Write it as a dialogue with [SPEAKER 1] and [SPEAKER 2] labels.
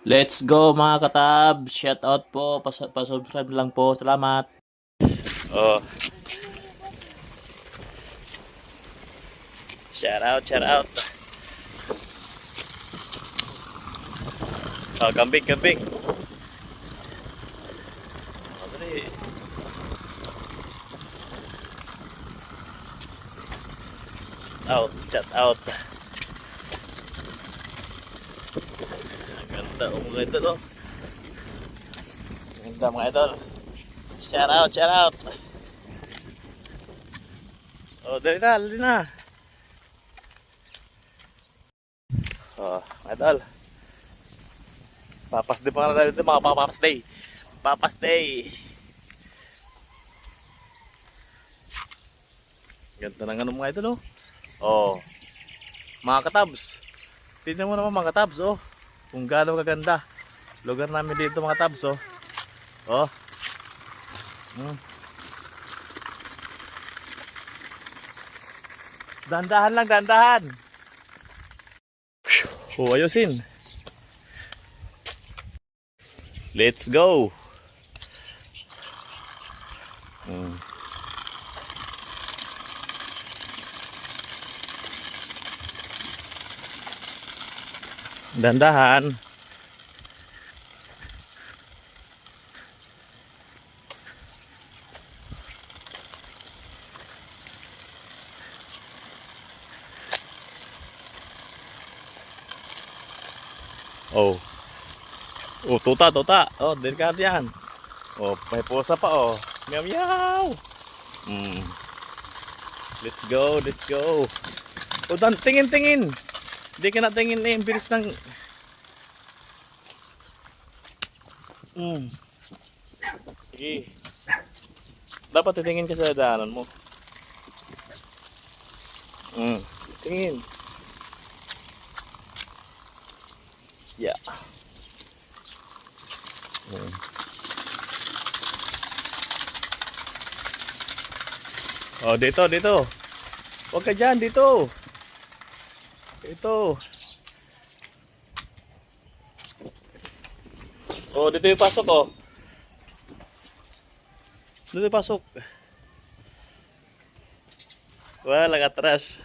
[SPEAKER 1] Let's go mga katab. Shout out po. Pasubscribe lang po. Salamat. Oh. Shout out, shout out. Oh, kambing, kambing. Oh, dali. Out, shout out. Ganda mga idol, oh. Ganda mga idol. Shout out, shout out. Oh, dali na, dali na. Oh, mga idol. Papas day pa na dito, mga papas day. Papas day. Ganda ng ano mga idol, oh. Oh. Mga katabs. Tingnan mo naman mga katabs, oh. Kung gaano kaganda lugar namin dito mga tabs, oh. Oh. Dandahan lang, dandahan. Oh, ayusin. Let's go. Dandahan. Oh. Oh, tuta, tuta. Oh, delikado yan. Oh, may pusa pa, oh. Meow, meow. Let's go, let's go. Oh, tingin, tingin. Hindi ka na tingin na yung bilis ng... Sige. Dapat titingin ka sa daanan mo. Tingin. Yeah. Oh, dito, dito. Huwag ka dyan, dito. Ito. Oh, dito yung pasok, oh. Dito yung pasok. Wala ka atras.